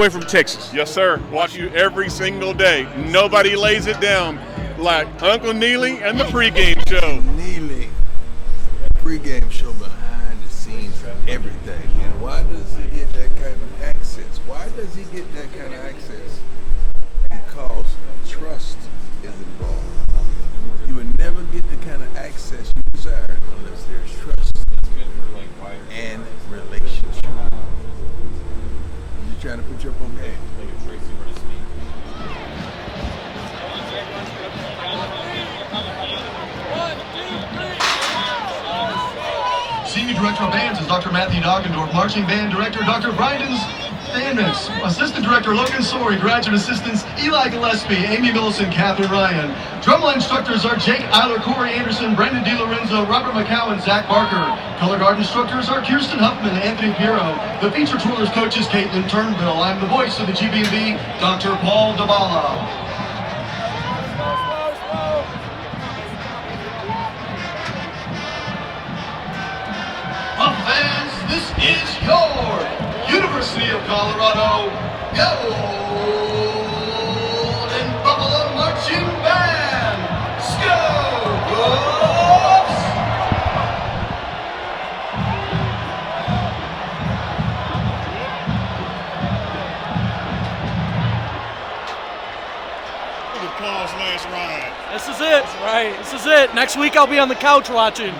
way from Texas. Yes, sir. Watch you every single day. Nobody lays it down like Uncle Neely and the Pregame Show. Neely, Pregame Show behind the scenes of everything. And why does he get that kind of access? Why does he get that kind of access? Because trust is involved. You will never get the kind of access you desire unless there's trust and relationship. You're trying to put your up on game. Senior Director of Bands is Dr. Matthew Doggendorf. Marching Band Director, Dr. Brydon Stannis. Assistant Director, Logan Sorey. Graduate Assistants, Eli Gillespie, Amy Millicent, Catherine Ryan. Drumline instructors are Jake Eiler, Corey Anderson, Brendan DiLorenzo, Robert McCowan, Zach Barker. Color Guard instructors are Kirsten Huffman, Anthony Piero. The feature twirlers coach is Caitlin Turnbill. I'm the voice of the GBMB, Dr. Paul Dabala. Fans, this is your University of Colorado Golden Buffalo Marching Band. Go-Buffs! The Paul's last ride. This is it. Right. This is it. Next week I'll be on the couch watching.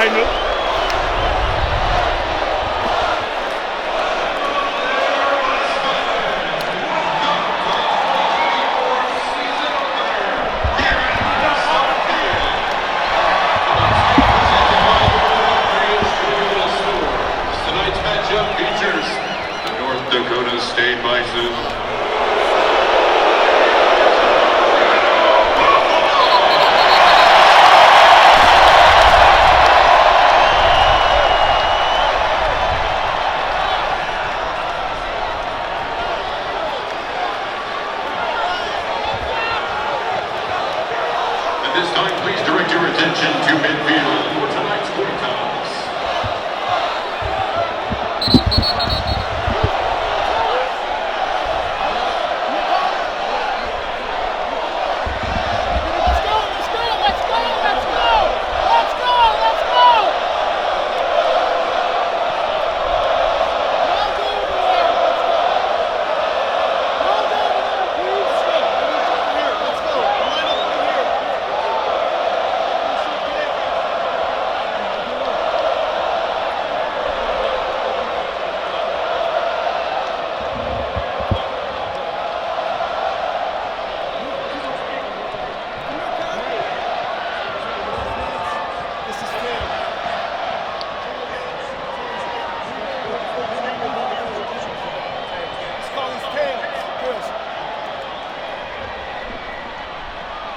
tighten up. Tonight's matchup features the North Dakota State Bison. At this time, please direct your attention to midfield for tonight's coin toss.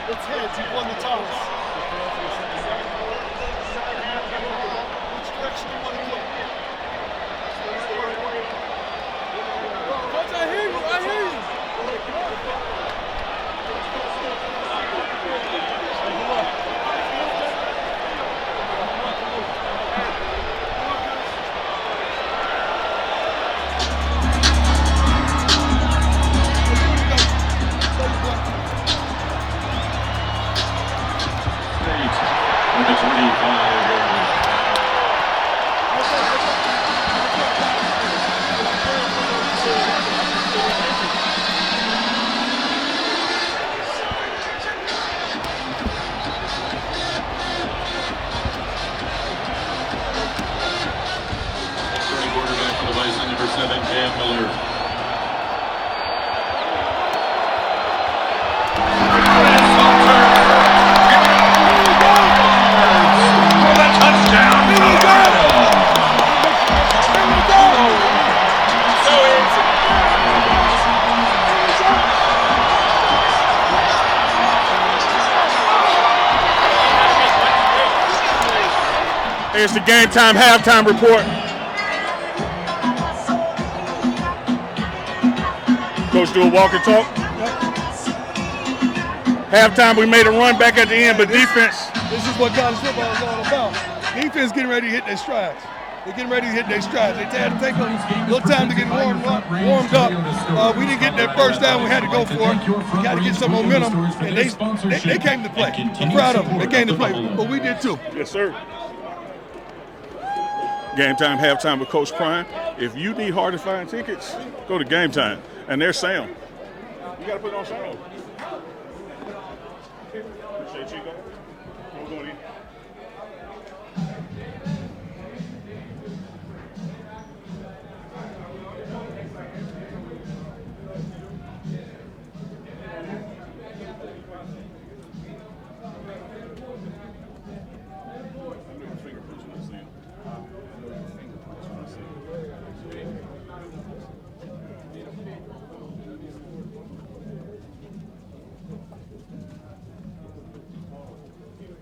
It's heads. You've won the toss. Which direction do you want to go? Coach, I hear you. I hear you. Number 25. Starting quarterback for the Bison, number 7, Cam Miller. It's the game time halftime report. Coach, do a walk and talk. Halftime, we made a run back at the end, but defense. This is what college football is all about. Defense getting ready to hit their strides. They're getting ready to hit their strides. They had to take a little time to get warmed up. We didn't get that first down. We had to go for it. We got to get some momentum, and they came to play. I'm proud of them. They came to play, but we did too. Yes, sir. Game time, halftime with Coach Prime. If you need hard to find tickets, go to Game Time. And there's Sam. You got to put it on sound. Appreciate you, guys. We're going to eat.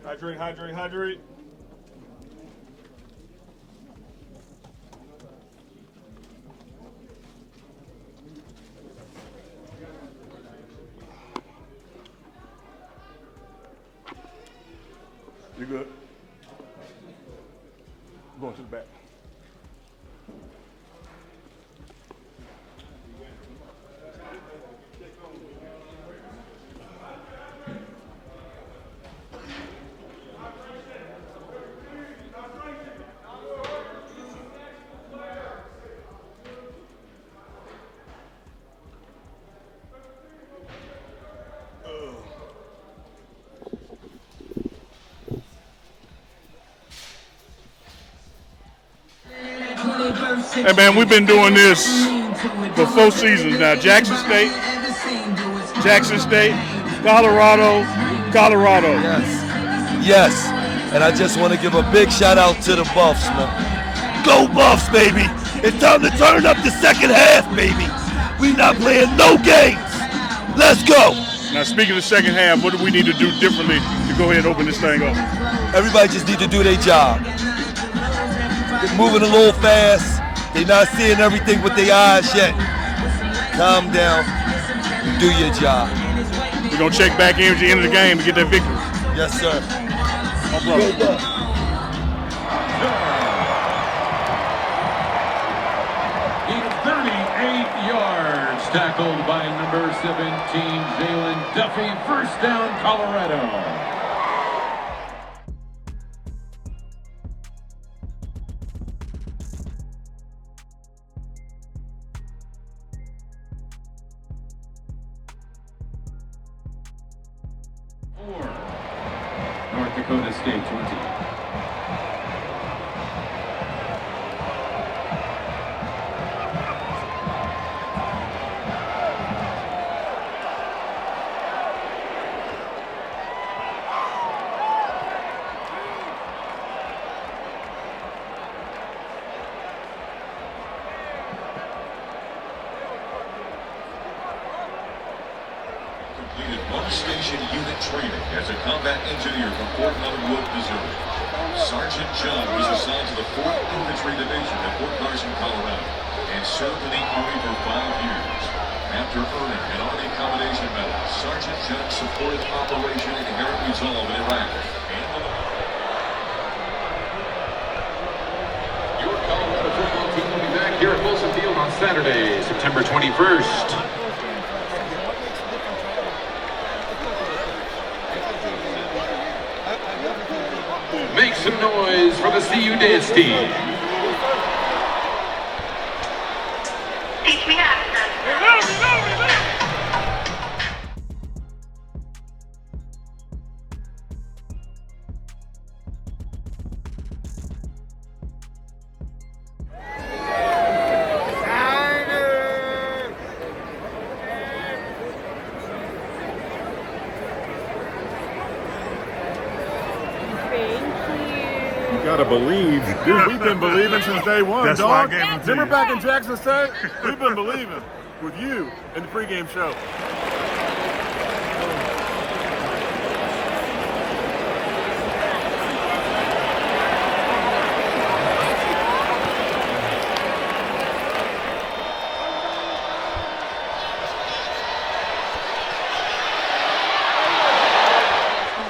Hydrate, hydrate, hydrate. You good? I'm going to the back. Hey, man, we've been doing this for 4 seasons now. Jackson State, Colorado. Yes. And I just want to give a big shout out to the Buffs, man. Go Buffs, baby. It's time to turn up the second half, baby. We not playing no games. Let's go. Now, speaking of the second half, what do we need to do differently to go ahead and open this thing up? Everybody just need to do their job. They're moving a little fast. They're not seeing everything with their eyes yet. Calm down. Do your job. We're going to check back in at the end of the game to get that victory. Yes, sir. My brother. Go Buffs. In 38 yards, tackled by number 17, Jalen Duffy. First down, Colorado. North Dakota State 20. Completed one station unit training as a combat engineer from Fort Leonard Wood, Missouri. Sergeant John was assigned to the 4th Infantry Division at Fort Carson, Colorado, and served in the Army for 5 years. After earning an Army Commendation Medal, Sergeant John supported Operation Inherent Resolve in Iraq and Your Colorado football team will be back here at Wilson Field on Saturday, September 21st. Make some noise for the CU dance team. Teach me how to dance. You gotta believe. Dude, we've been believing since day one, That's dog. why I gave them to Remember you. back in Jackson State? We've been believing with you in the pregame show.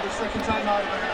The second time out of the half.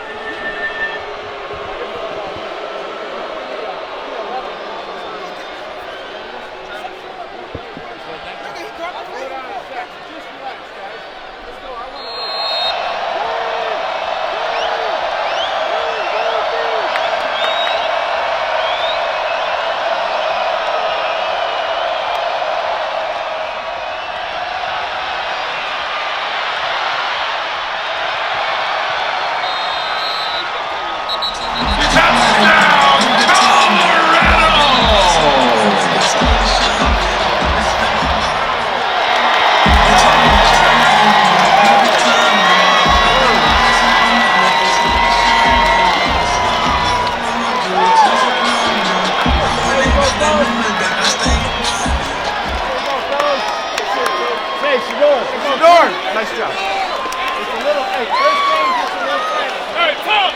Nice job. Just a little, hey, first game, just a little fast. Hey, Tom!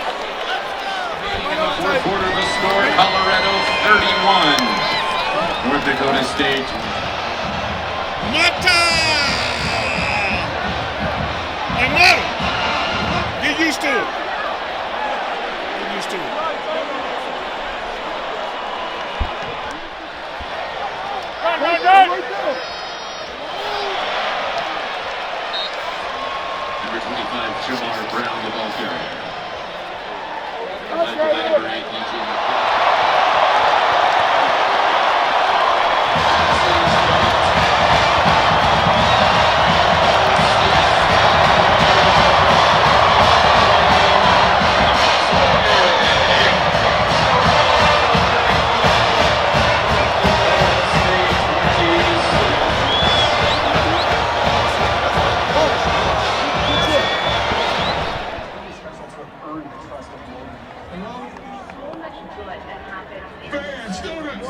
In the fourth quarter, the score, Colorado 31. North Dakota State. Mata! Hey, Mata! Get used to it. Get used to it. Number 25, Jamar Brown, the ball carrier. Led by number 8, DJ. Fans, students.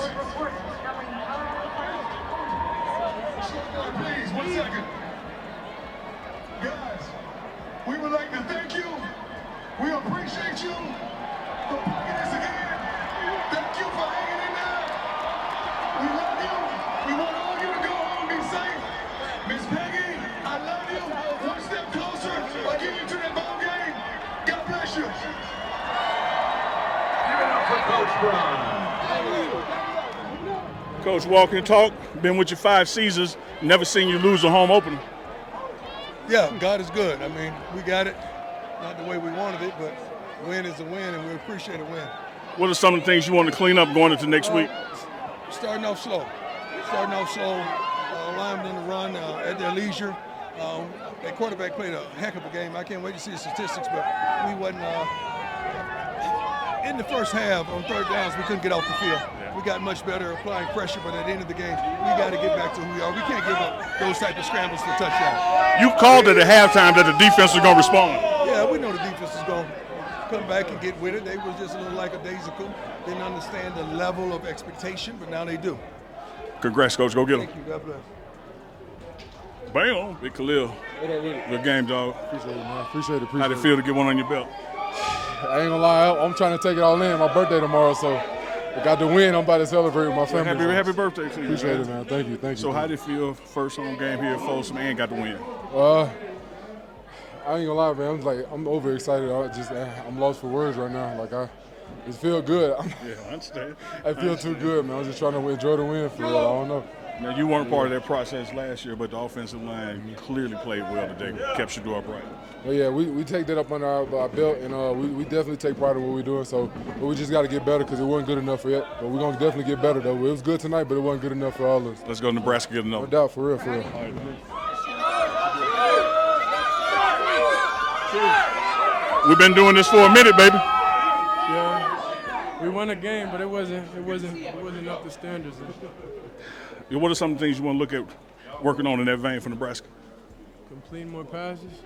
Please, 1 second. Guys, we would like to thank you. We appreciate you for playing this again. Thank you for hanging in there. We love you. We want all you to go home and be safe. Miss Peggy, I love you. One step closer. I'll get you to that ball game. God bless you. Give it up for Coach Brown. Coach, walk and talk. Been with you 5 seasons. Never seen you lose a home opener. Yeah, God is good. I mean, we got it. Not the way we wanted it, but win is a win, and we appreciate a win. What are some of the things you want to clean up going into next week? Starting off slow. Allowing them to run at their leisure. That quarterback played a heck of a game. I can't wait to see the statistics, but we wasn't in the first half on third downs. We couldn't get off the field. We got much better applying pressure, but at the end of the game, we got to get back to who we are. We can't give up those type of scrambles for touchdowns. You called it at halftime that the defense was going to respond. Yeah, we know the defense is going to come back and get with it. They was just a little lackadaisical. Didn't understand the level of expectation, but now they do. Congrats, Coach. Go get them. Thank you. God bless. Bam, Big Khalil. Good game, dog. Appreciate it, man. Appreciate it. How'd it feel to get one on your belt? I ain't gonna lie, I'm trying to take it all in. My birthday tomorrow, so I got to win. I'm about to celebrate with my family. Happy birthday to you. Appreciate it, man. Thank you. So how did it feel? First home game here at Folsom and got the win. I ain't gonna lie, man. I'm overexcited. I'm lost for words right now. It feel good. Yeah, I understand. I feel too good, man. I'm just trying to enjoy the win for real. I don't know. Now, you weren't part of that process last year, but the offensive line clearly played well today, kept Shador upright. Well, yeah, we take that up under our belt, and we definitely take pride in what we're doing. So, but we just got to get better because it wasn't good enough yet. But we're going to definitely get better, though. It was good tonight, but it wasn't good enough for all of us. Let's go to Nebraska get another. No doubt, for real. We've been doing this for a minute, baby. Yeah, we won a game, but it wasn't up to standards. What are some of the things you want to look at working on in that vein for Nebraska? Complete more passes.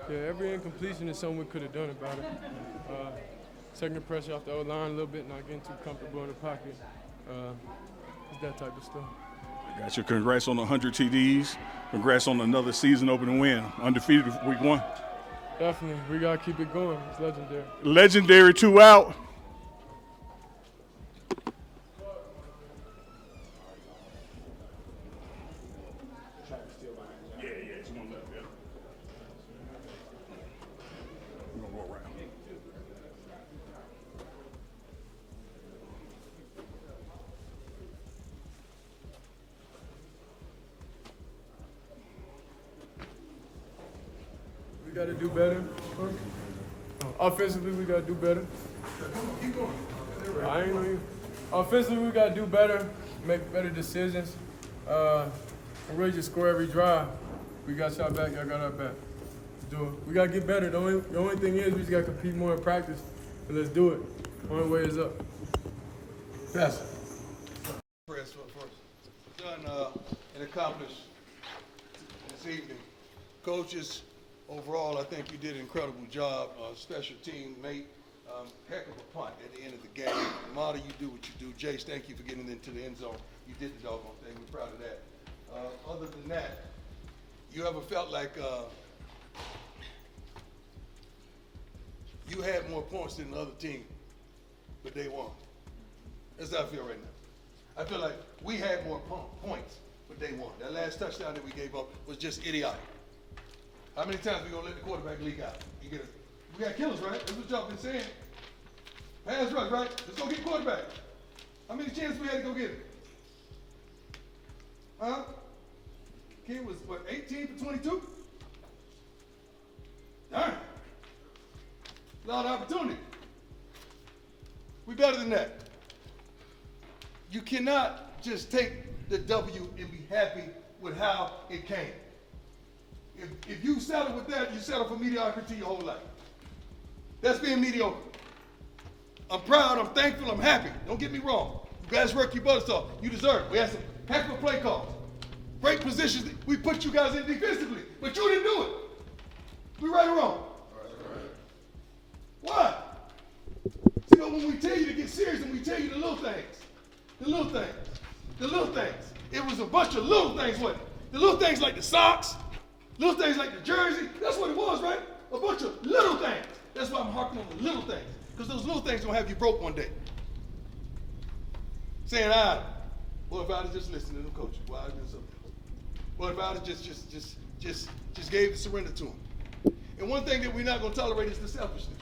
Yeah, every incompletion is something we could have done about it. Taking the pressure off the O-line a little bit, not getting too comfortable in the pocket. It's that type of stuff. Got you. Congrats on the 100 TDs. Congrats on another season-opening win. Undefeated week 1. Definitely. We got to keep it going. It's legendary. Legendary 2 out. We got to do better. Offensively, we got to do better. I ain't know you. Offensively, we got to do better, make better decisions, and really just score every drive. We got shot back, y'all got our back. Do it. We got to get better. The only thing is we just got to compete more in practice, and let's do it. The only way is up. Pass. First. Done and accomplished this evening. Coaches, overall, I think you did an incredible job. Special team mate, heck of a punt at the end of the game. Marta, you do what you do. Jace, thank you for getting into the end zone. You did the doggone thing. We're proud of that. Other than that, you ever felt like you had more points than the other team, but they won? That's how I feel right now. I feel like we had more points, but they won. That last touchdown that we gave up was just idiotic. How many times we gonna let the quarterback leak out? We got killers, right? That's what y'all been saying. Pass rush, right? Let's go get quarterback. How many chances we had to go get him? Huh? Kid was, 18 for 22? Darn. A lot of opportunity. We better than that. You cannot just take the W and be happy with how it came. If you settle with that, you settle for mediocrity your whole life. That's being mediocre. I'm proud, I'm thankful, I'm happy. Don't get me wrong. You guys work your butts off. You deserve it. We had some heck of a play calls. Great positions we put you guys in defensively, but you didn't do it. We right or wrong? Why? when we tell you to get serious and we tell you the little things. The little things. The little things. It was a bunch of little things, wasn't it? The little things like the socks, little things like the jersey. That's what it was, right? A bunch of little things. That's why I'm harping on the little things. Because those little things gonna have you broke one day. Saying, what if I was just listening to the coach? What if I was just gave the surrender to him? And one thing that we're not gonna tolerate is the selfishness.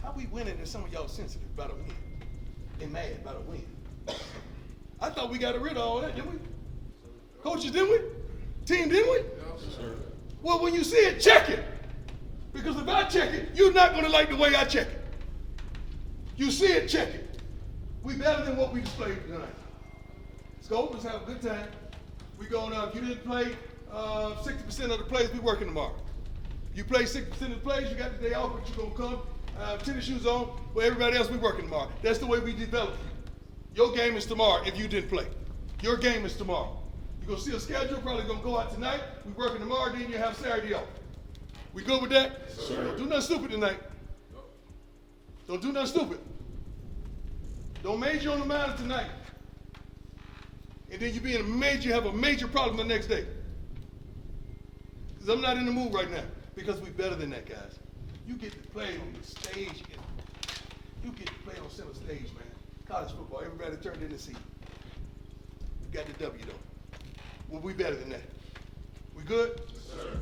How we winning and some of y'all sensitive about a win and mad about a win? I thought we got rid of all that, didn't we? Coaches, didn't we? Team, didn't we? Yes, sir. Well, when you see it, check it. Because if I check it, you're not going to like the way I check it. You see it, check it. We better than what we displayed tonight. Let's go. Let's have a good time. We going if you didn't play 60% of the plays, we working tomorrow. You play 60% of the plays, you got the day off, but you're going to come, tennis shoes on, but everybody else, we working tomorrow. That's the way we develop you. Your game is tomorrow if you didn't play. Your game is tomorrow. You're going to see a schedule, probably going to go out tonight. We working tomorrow, then you have Saturday off. We good with that? Yes, sir. Don't do nothing stupid tonight. Don't do nothing stupid. Don't major on the minor tonight. And then you have a major problem the next day. Because I'm not in the mood right now. Because we better than that, guys. You get to play on the stage. You get to play on center stage, man. College football, everybody turned in the seat. We got the W, though. Well, we better than that. We good? Yes, sir.